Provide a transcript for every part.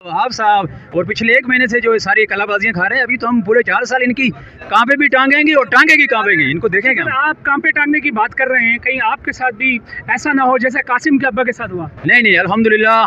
वहाब साहब और पिछले 1 महीने से जो सारी कलाबाजियां खा रहे हैं, अभी तो हम पूरे 4 साल इनकी कांपे भी टांगेंगी और टांगेगी कांपेंगी, इनको देखेंगे हम। आप कांपे टांगने की बात कर रहे हैं, कहीं आपके साथ भी ऐसा ना हो जैसे कासिम के अब्बा के साथ हुआ? नहीं नहीं, अल्हम्दुलिल्लाह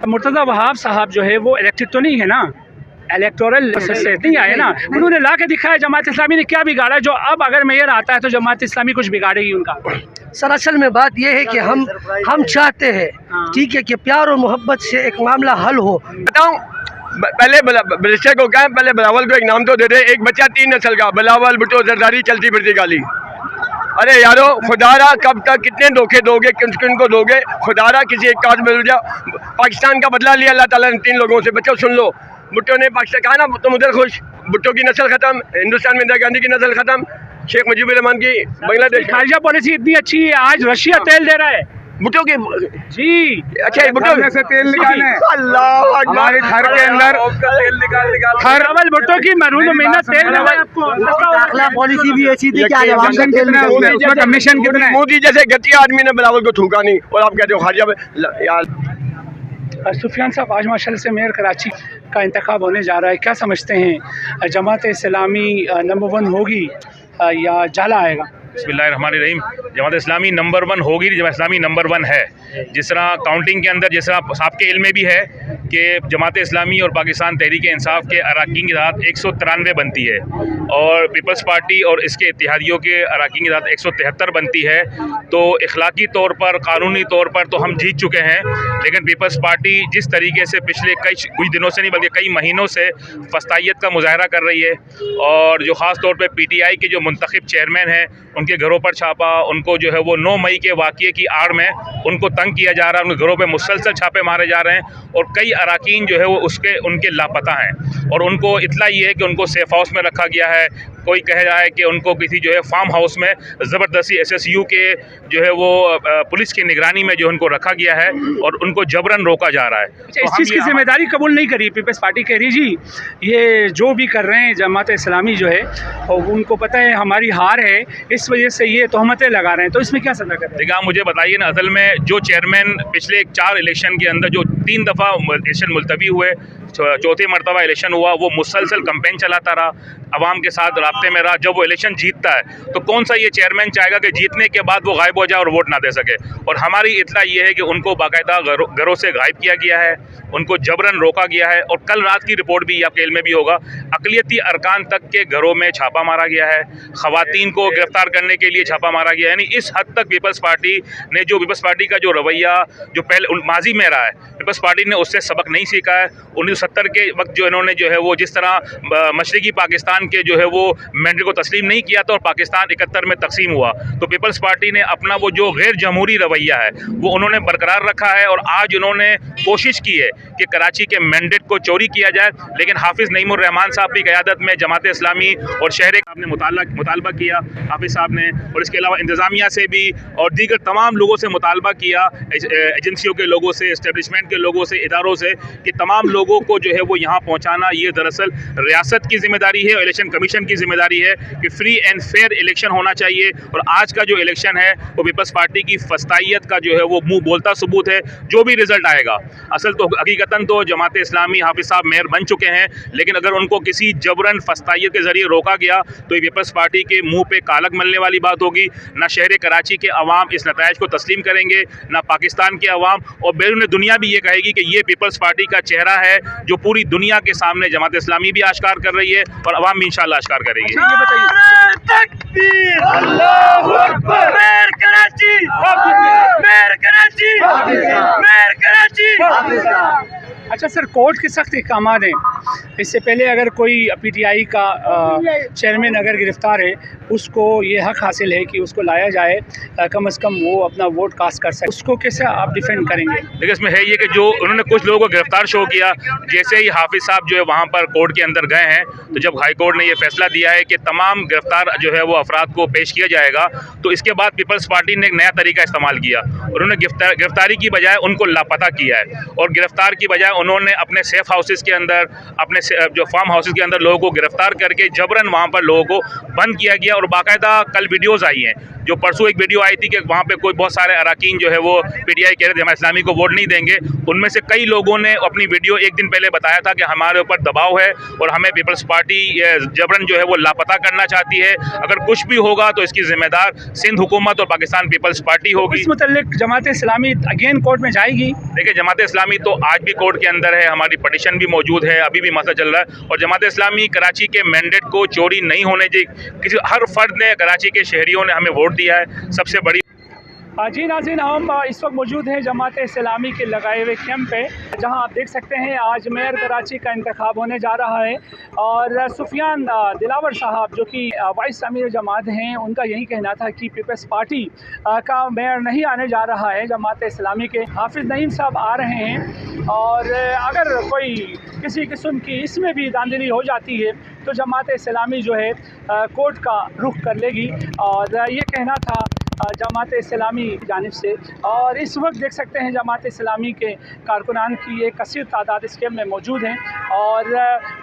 मुर्तज़ा वहाब साहब जो है वो इलेक्टेड तो नहीं है ना, इलेक्टोरल से नहीं आए ना, उन्होंने ला के दिखाया जमात इस्लामी ने क्या बिगाड़ा जो अब अगर मेयर आता है तो जमात इस्लामी कुछ बिगाड़ेगी उनका। सर असल में बात यह है कि हम चाहते हैं ठीक है कि प्यार और मोहब्बत से एक मामला हल हो। बताऊं, पहले बलिस्टर को कहें, पहले बिलावल को एक नाम तो दे दे। एक बच्चा 3 नस्ल का, बिलावल भुट्टो जरदारी चलती फिरती गाली। अरे यारो खुदारा कब तक कितने धोखे दोगे, किनको दोगे? खुदारा किसी एक काज मिल जाओ। पाकिस्तान का बदला लिया अल्लाह ताला ने 3 लोगों से। बच्चों सुन लो, भुट्टो ने पाकिस्तान कहा ना तुम उधर खुश, भुट्टो की नस्ल खत्म, हिंदुस्तान में इंदिरा गांधी की नस्ल खत्म, शेख मुजीबुर रहमान की बांग्लादेश। खारजा पॉलिसी इतनी अच्छी है, आज रशिया तेल दे रहा है भुट्टो की जी। अच्छा, भुट्टो से तेल निकालने, अल्लाह हमारे घर के अंदर तेल निकाल भुट्टो की मरूद मेहनत तेल दे रहा है आपको। पॉलिसी भी ऐसी थी कि कमीशन कितना। मोदी जैसे घटिया आदमी ने बिलावल को थूका नहीं और आप कहते हो खारजा यार। सुफियान साहब, आज माशाल्लाह से मेयर कराची का इंतखाब होने जा रहा है, क्या समझते हैं जमात इस्लामी नंबर 1 होगी या जाला आएगा? बिस्मिल्लाहिर्रहमानिर्रहीम। जमात इस्लामी नंबर 1 होगी, जमात इस्लामी नंबर 1 है। जिस तरह काउंटिंग के अंदर, जिस तरह आपके इल्म में भी है कि जमात इस्लामी और पाकिस्तान तहरीक इंसाफ के अरकान की तादाद 193 बनती है और पीपल्स पार्टी और इसके इत्तेहादियों के अरकान की तादाद 173 बनती है। तो इखलाकी तौर पर, कानूनी तौर पर तो हम जीत चुके हैं, लेकिन पीपल्स पार्टी जिस तरीके से पिछले कुछ दिनों से नहीं बल्कि कई महीनों से फस्तायत का मुजाहरा कर रही है और जो ख़ास तौर पर PTI के जो मुंतखब चेयरमैन हैं उनके घरों पर छापा, उनको जो है वो 9 मई के वाक़ये की आड़ में उनको तंग किया जा रहा है, उनके घरों पे मुसलसल छापे मारे जा रहे हैं और कई अरकान जो है वो उनके लापता हैं और उनको इतला ये है कि उनको सेफ हाउस में रखा गया है। कोई कह रहा है कि उनको किसी जो है फार्म हाउस में ज़बरदस्ती SSU के जो है वो पुलिस की निगरानी में जो उनको रखा गया है और उनको जबरन रोका जा रहा है। तो इस चीज़ की जिम्मेदारी कबूल नहीं करी पीपल्स पार्टी, कह रही जी ये जो भी कर रहे हैं जमात इस्लामी जो है और उनको पता है हमारी हार है, इस वजह से ये तोहमतें लगा रहे हैं, तो इसमें क्या सजा करें? देखिए, आप मुझे बताइए ना, असल में जो चेयरमैन पिछले 4 इलेक्शन के अंदर जो 3 दफ़ा इलेक्शन मुलतवी हुए, चौथी मरतबा इलेक्शन हुआ, वो मुसलसल कैंपेन चलाता रहा, आवाम के साथ राब्ते में रहा। जब वो इलेक्शन जीतता है तो कौन सा ये चेयरमैन चाहेगा कि जीतने के बाद वो गायब हो जाए और वोट ना दे सके? और हमारी इत्तला ये है कि उनको बाकायदा घरों से गायब किया गया है, उनको जबरन रोका गया है और कल रात की रिपोर्ट भी आपके इल्म में भी होगा, अक़लियती अरकान तक के घरों में छापा मारा गया है, ख़वातीन को गिरफ्तार करने के लिए छापा मारा गया है। यानी इस हद तक पीपल्स पार्टी ने, जो पीपल्स पार्टी का जो रवैया जो पहले माजी में रहा है, पीपल्स पार्टी ने उससे सबक नहीं सीखा है। 1970 के वक्त जो इन्होंने जो है वो जिस तरह मशरक़ी पाकिस्तान के जो है वो मैंडेट को तस्लीम नहीं किया था और पाकिस्तान 71 में तकसीम हुआ, तो पीपल्स पार्टी ने अपना वो जो गैर जमहूरी रवैया है वो उन्होंने बरकरार रखा है और आज उन्होंने कोशिश की है कि कराची के मैंडेट को चोरी किया जाए। लेकिन हाफिज़ नईमुर रहमान साहब की क़यादत में जमात इस्लामी और शहर साहब ने मुतालबा किया, हाफिज़ साहब ने, और इसके अलावा इंतज़ामिया से भी और दीगर तमाम लोगों से मुतालबा किया, एजेंसियों के लोगों से, इस्टेब्लिशमेंट के लोगों से, इदारों से, कि तमाम लोगों को जो है वो यहाँ पहुँचाना, ये दरअसल रियासत की जिम्मेदारी है, इलेक्शन कमीशन की जिम्मेदारी है कि फ्री एंड फेयर इलेक्शन होना चाहिए। और आज का जो इलेक्शन है वो पीपल्स पार्टी की फस्तायत का जो है वो मुंह बोलता सबूत है। जो भी रिजल्ट आएगा, असल तो हकीकतन तो जमात इस्लामी हाफिज साहब मेयर बन चुके हैं, लेकिन अगर उनको किसी जबरन फस्तायत के जरिए रोका गया तो ये पीपल्स पार्टी के मुंह पे कालक मलने वाली बात होगी। ना शहर कराची के अवाम इस नतायज को तस्लीम करेंगे, ना पाकिस्तान के अवाम, और बैरून दुनिया भी ये कहेगी कि ये पीपल्स पार्टी का चेहरा है जो पूरी दुनिया के सामने जमात इस्लामी भी आश्कार कर रही है और अवाम भी इंशाल्लाह आश्कार करेगी। ये बताइए, Allahu Akbar, mayor Karachi, mayor Karachi, mayor Karachi. अच्छा सर, कोर्ट के सख्त अहकाम हैं। इससे पहले अगर कोई पीटीआई का चेयरमैन अगर गिरफ्तार है, उसको ये हक हासिल है कि उसको लाया जाए, कम से कम वो अपना वोट कास्ट कर सके। उसको कैसे आप डिफेंड करेंगे? देखिए, इसमें है ये कि जो उन्होंने कुछ लोगों को गिरफ्तार शो किया, जैसे ही हाफिज साहब जो है वहाँ पर कोर्ट के अंदर गए हैं, तो जब हाई कोर्ट ने ये फैसला दिया है कि तमाम गिरफ्तार जो है वो अफराद को पेश किया जाएगा, तो इसके बाद पीपल्स पार्टी ने एक नया तरीका इस्तेमाल किया। उन्होंने गिरफ्तारी की बजाय उनको लापता किया है, और गिरफ्तार की बजाय उन्होंने अपने सेफ हाउसेस के अंदर, अपने जो फार्म हाउसेस के अंदर लोगों को गिरफ्तार करके जबरन वहाँ पर लोगों को बंद किया गया। और बाकायदा कल वीडियोज़ आई हैं, जो परसों एक वीडियो आई थी कि वहाँ पे कोई बहुत सारे अरकान जो है वो पीटीआई कह रहे थे हमारे इस्लामी को वोट नहीं देंगे। उनमें से कई लोगों ने अपनी वीडियो एक दिन पहले बताया था कि हमारे ऊपर दबाव है और हमें पीपल्स पार्टी जबरन जो है वो लापता करना चाहती है। अगर कुछ भी होगा तो इसकी जिम्मेदार सिंध हुकूमत और पाकिस्तान पीपल्स पार्टी होगी। इस मुतल्लिक जमात इस्लामी अगेन कोर्ट में जाएगी? देखिए, जमात इस्लामी तो आज भी कोर्ट के अंदर है, हमारी पटिशन भी मौजूद है, अभी भी मसला चल रहा है। और जमात इस्लामी कराची के मैंडेट को चोरी नहीं होने दी, किसी हर फर्द ने, कराची के शहरियों ने हमें वोट दिया है, सबसे बड़ी। जी नाज़रीन, हम इस वक्त मौजूद हैं जमात इस्लामी के लगाए हुए कैंप पे, जहां आप देख सकते हैं आज मेयर कराची का इंतखाब होने जा रहा है। और सुफियान दिलावर साहब जो कि वाइस अमीर जमात हैं, उनका यही कहना था कि पीपल्स पार्टी का मेयर नहीं आने जा रहा है, जमात इस्लामी के हाफिज़ नईम साहब आ रहे हैं। और अगर कोई किसी किस्म की इसमें भी धांधली हो जाती है तो जमात इस्लामी जो है कोर्ट का रुख कर लेगी। और ये कहना था जमात इस्लामी की जानिब से। और इस वक्त देख सकते हैं जमात इस्लामी के कारकुनान की एक कसीर तादाद इस कैंप में मौजूद हैं, और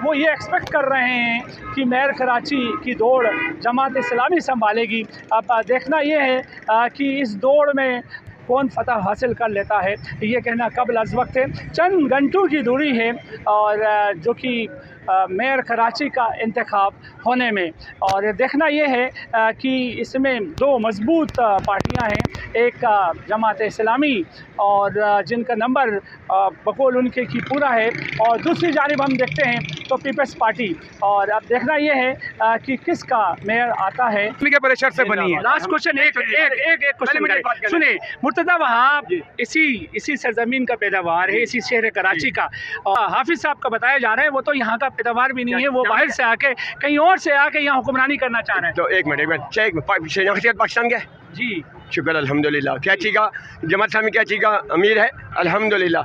वो ये एक्सपेक्ट कर रहे हैं कि मेयर कराची की दौड़ जमात इस्लामी संभालेगी। अब देखना ये है कि इस दौड़ में कौन फतह हासिल कर लेता है, ये कहना कबल अज़ वक्त है। चंद घंटों की दूरी है और जो कि मेयर कराची का इंतखाब होने में, और देखना ये है कि इसमें दो मजबूत पार्टियां हैं, एक जमात इस्लामी और जिनका नंबर बकौल उनके की पूरा है, और दूसरी जानिब हम देखते हैं तो पीपल्स पार्टी। और अब देखना ये है कि किसका मेयर आता है। प्रेशर से बनी है। लास्ट क्वेश्चन, एक क्वेश्चन सुने। मुर्तज़ा वहाब इसी सरजमीन का पैदावार है, इसी शहर कराची का। और हाफिज साहब का बताया जा रहा है वो तो यहाँ का पैदावार भी नहीं है, वो बाहर से आके कहीं और से आके यहाँ हुक्मरानी करना चाह रहे हैं। तो एक मिनट पाकिस्तान के जी शुक्र अल्हम्दुलिल्लाह। क्या चीज़ का जमात इस्लामी क्या चीज़ का अमीर है अल्हम्दुलिल्लाह।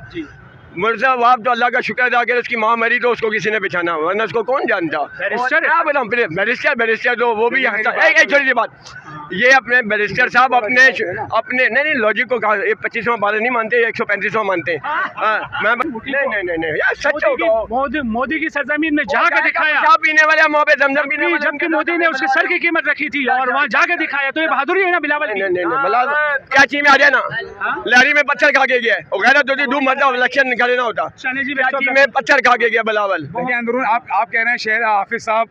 मिर्ज़ा वाब तो अल्लाह का शुक्र अदा कर, उसकी माँ मरी तो उसको किसी ने बिछाना, वरना उसको कौन जानता। बैरिस्टर तो वो भी एक छोटी सी बात, ये अपने बैरिस्टर साहब अपने नहीं लॉजिक को कहा, ये 25वां बार नहीं मानते, 135वां मानते हैं। नहीं यार, सच होगा। मोदी की सरजमीन में जाके दिखाया, शराब पीने वाले वहाँ पे जमजम पीने वाले, जबकि मोदी ने उसके सर की कीमत रखी थी और वहाँ जाके दिखाया, तो ये बहादुरी है ना बिलावल? क्या चीज में आ जाए ना, लहरी में पत्थर खा के गया, गैरत होती धूम मतलब इलेक्शन निकाले ना होता, में पत्थर खा के गया बिलावल। अंदरून आप कह रहे हैं शहर हाफिज साहब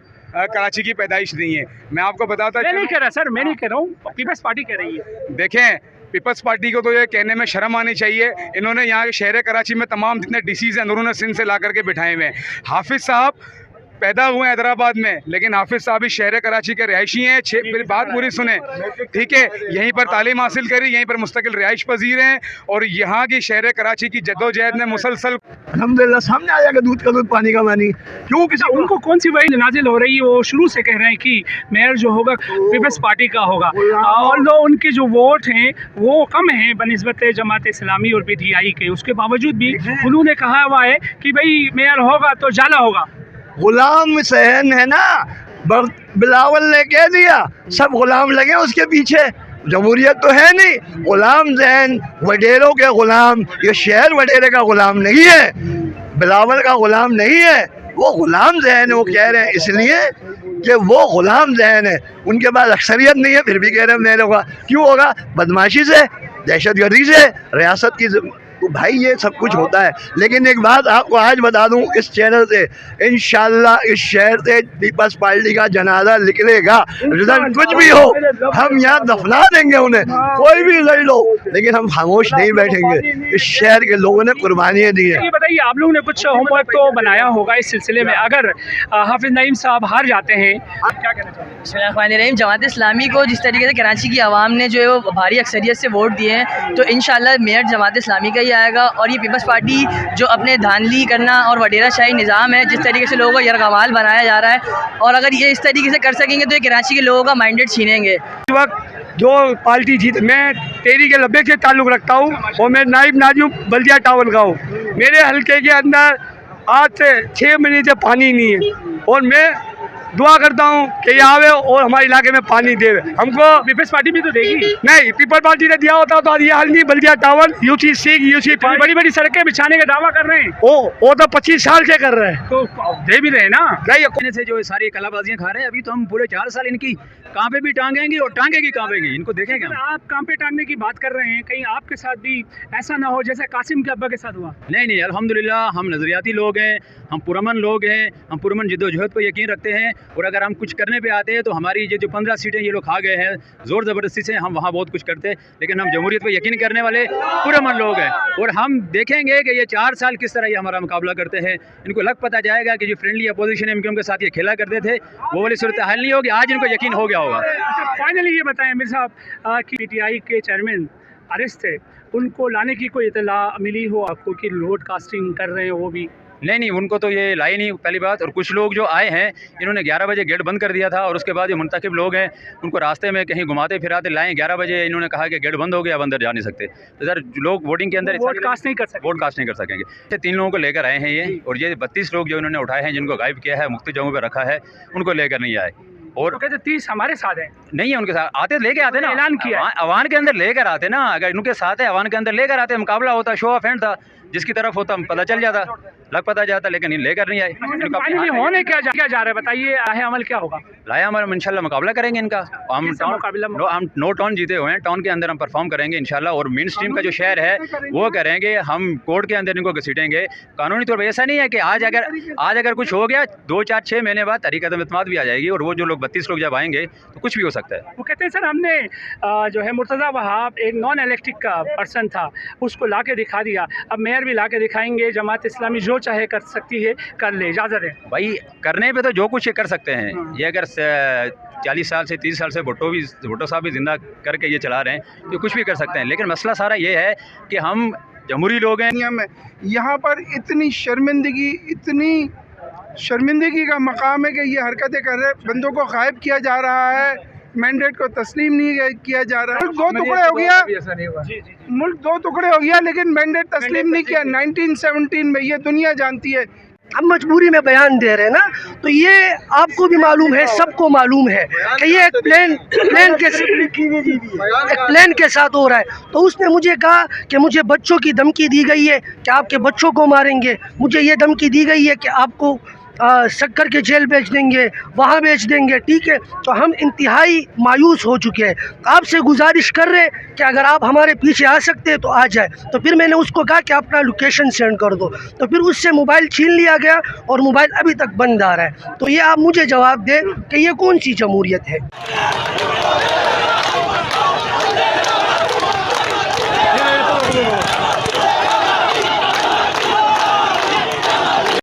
कराची की पैदाइश नहीं है। मैं आपको बताता, मैं नहीं कह रहा सर, मैं नहीं कह रहा हूँ, पीपल्स पार्टी कह रही है। देखें, पीपल्स पार्टी को तो ये कहने में शर्म आनी चाहिए। इन्होंने यहाँ के शहर कराची में तमाम जितने डीसीज हैं उन्होंने सिंध से ला करके बिठाए हुए हैं। हाफिज साहब पैदा हुए हैदराबाद में, लेकिन हाफिज साहब इस शहर कराची के रहायशी हैं। बात पूरी सुने, ठीक है, यहीं पर तालीम हासिल करी, यहीं पर मुस्तकिल रिहाइश पजीर हैं, और यहाँ की शहर कराची की जद्दोजहद में मुसलसल अल्हम्दुलिल्लाह सामने आ जाएगा, दूध का दूध पानी का पानी। क्यों किसी उनको कौन सी वही नाजिल हो रही है? वो शुरू से कह रहे हैं कि मेयर जो होगा पीपल्स पार्टी का होगा, और जो उनके जो वोट हैं वो कम हैं बनिस्बत जमात इस्लामी और पीटीआई के, उसके बावजूद भी उन्होंने कहा हुआ है कि भाई मेयर होगा तो जाला होगा। गुलाम सहन है ना, बिलावल ने कह दिया, सब गुलाम लगे उसके पीछे। जमहूरियत तो है नहीं, गुलाम जहन वडेरों के गुलाम, ये शहर वडेरे का गुलाम नहीं है। बिलावल का गुलाम नहीं है, वो गुलाम जहन है। वो कह रहे हैं इसलिए कि वो गुलाम जहन है, उनके पास अक्सरियत नहीं है, फिर भी कह रहे हैं मेरे होगा। क्यों होगा? बदमाशी से, दहशतगर्दी से, रियासत की। तो भाई ये सब कुछ होता है। लेकिन एक बात आपको आज बता दूं इस चैनल से, इंशाल्लाह इस शहर से पीपल्स पार्टी का जनाजा निकलेगा। रिजल्ट कुछ भी हो, हम यहाँ दफना देंगे उन्हें, कोई भी रिजल्ट हो, लेकिन हम खामोश नहीं बैठेंगे। इस शहर के लोगों ने कुर्बानियाँ दी हैं। ये बताइए, आप लोगों ने कुछ होमवर्क तो बनाया होगा इस सिलसिले में। अगर हाफिज नईम साहब हार जाते हैं, आप क्या कहना चाहेंगे? बिस्मिल्लाहिर्रहमानिर्रहीम। जमात इस्लामी को जिस तरीके से कराची की आवाम ने जो है वो भारी अक्सरियत से वोट दिए हैं, तो इंशाल्लाह मेयर जमात इस्लामी का ही आएगा। और ये पीपल्स पार्टी जो अपने धांधली करना और वडेरा शाही निज़ाम है, जिस तरीके से लोगों को यरगमाल बनाया जा रहा है, और अगर ये इस तरीके से कर सकेंगे तो ये कराची के लोगों का माइंडेड छीनेंगे। इस वक्त जो पार्टी जीत, मैं टेरी के लब्बे से ताल्लुक़ रखता हूँ और मैं नाइब नाजिम बल्दिया टाउन का हूँ। मेरे हल्के के अंदर आज से 6 महीने से पानी नहीं है, और मैं दुआ करता हूँ कि ये आवे और हमारे इलाके में पानी दे। हमको पीपल्स पार्टी भी तो देगी। नहीं, पीपल पार्टी ने दिया होता तो ये हाल नहीं। बल्दिया टाउन, यूसी सिंह, यूसी बड़ी बड़ी सड़कें बिछाने का दावा कर रहे हैं, वो तो 25 साल से कर रहे हैं, तो दे भी रहे ना। नहीं से जो सारी कलाबाजियां खा रहे हैं, अभी तो हम पूरे 4 साल इनकी कहाँ पे भी टांगेंगे और टांगेगी कहाँ पे, इनको देखेंगे हम। आप काम पे टांगने की बात कर रहे हैं, कहीं आपके साथ भी ऐसा ना हो जैसे कासिम के अब्बा के साथ हुआ? नहीं नहीं, अल्हम्दुलिल्लाह हम नज़रियाती लोग हैं, हम पुरमन लोग हैं, हम पुरमन जिद्दोजहद पर यकीन रखते हैं। और अगर हम कुछ करने पे आते हैं तो हमारी ये जो 15 सीटें ये लोग खा गए हैं ज़ोर ज़बरदस्ती से, हम वहाँ बहुत कुछ करते हैं। लेकिन हम जमहूरियत पर यकीन करने वाले पुरमन लोग हैं, और हम देखेंगे कि ये 4 साल किस तरह ये हमारा मुकाबला करते हैं। इनको लग पता जाएगा कि जो फ्रेंडली अपोजिशन है उनके साथ ये खेला करते थे, वो वाली सूरत हाल नहीं होगी। आज इनको यकीन हो गया होगा। फाइनली ये बताएं मिर्ज़ा साहब कि PTI के चेयरमैन अरेस्ट थे, उनको लाने की कोई इतला मिली हो आपको कि रोड कास्टिंग कर रहे हैं वो भी? नहीं नहीं, उनको तो ये लाई नहीं, पहली बात। और कुछ लोग जो आए हैं इन्होंने 11 बजे गेट बंद कर दिया था, और उसके बाद जो मुंतखब लोग हैं उनको रास्ते में कहीं घुमाते फिराते लाएँ। 11 बजे इन्होंने कहा कि गेट बंद हो गया, अब अंदर जा नहीं सकते। तो सर लोग वोटिंग के अंदर वोट कास्ट नहीं कर सकते, वोट कास्ट नहीं कर सकेंगे। 3 लोगों को लेकर आए हैं ये, और ये 32 लोग जो इन्होंने उठाए हैं, जिनको गायब किया है, मुख्तलिफ जगहों पर रखा है, उनको लेकर नहीं आए। और तो कहते 30 हमारे साथ हैं। नहीं है उनके साथ, आते लेके आते ना, ऐलान किया अवान के अंदर लेकर आते ना। अगर उनके साथ है अवान के अंदर लेकर आते, मुकाबला होता, शो ऑफ हैंड था, जिसकी तरफ होता पता चल जाता, लग पता जाता, लेकिन लेकर नहीं आए। फाइनली होने क्या जा रहा है बताइए, लाहे अमल क्या होगा? लाया हम इंशाल्लाह मुकाबला करेंगे इनका। हम हम 9 टाउन जीते हुए हैं, टाउन के अंदर हम परफॉर्म करेंगे इंशाल्लाह। और मेन स्ट्रीम का जो शहर है वो करेंगे हम, कोर्ट के अंदर इनको घसीटेंगे कानूनी तौर पर। ऐसा नहीं है कि आज अगर कुछ हो गया 2, 4, 6 महीने बाद तहरीक अदम-ए-इत्तेमाद भी आ जाएगी, और वो जो लोग 32 लोग जब आएंगे तो कुछ भी हो सकता है। वो कहते हैं सर हमने जो है मुर्तज़ा वहाब एक नॉन इलेक्टिक का पर्सन था, उसको ला के दिखा दिया, अब मेयर भी ला के दिखाएंगे। जमात इस्लामी जो चाहे कर सकती है, कर ले, इजाज़त है भाई। करने पे तो जो कुछ ये कर सकते हैं। ये अगर 40 साल से 30 साल से भुट्टो साहब भी ज़िंदा करके ये चला रहे हैं तो कुछ भी कर सकते हैं। लेकिन मसला सारा ये है कि हम जमहूरी लोग हैं। यहाँ पर इतनी शर्मिंदगी का मकाम है कि ये हरकतें कर रहे, बंदों को गायब किया जा रहा है, मैंडेट को तस्लीम नहीं किया जा रहा है। मुल्क 2 टुकड़े हो गया, मुल्क 2 टुकड़े हो गया, लेकिन मैंडेट तस्लीम नहीं किया। 1917 में ये दुनिया जानती है। हम मजबूरी में बयान दे रहे हैं ना, तो ये आपको भी मालूम है, सबको मालूम है कि ये एक प्लेन के साथ हो रहा है। तो उसने मुझे कहा कि मुझे बच्चों की धमकी दी गई है कि आपके बच्चों को मारेंगे, मुझे ये धमकी दी गई है कि आपको शक्कर के जेल भेज देंगे, वहाँ भेज देंगे। ठीक है, तो हम इंतहाई मायूस हो चुके हैं। आपसे गुजारिश कर रहे हैं कि अगर आप हमारे पीछे आ सकते हैं तो आ जाए। तो फिर मैंने उसको कहा कि अपना लोकेशन सेंड कर दो, तो फिर उससे मोबाइल छीन लिया गया और मोबाइल अभी तक बंद आ रहा है। तो ये आप मुझे जवाब दें कि ये कौन सी जमहूरियत है।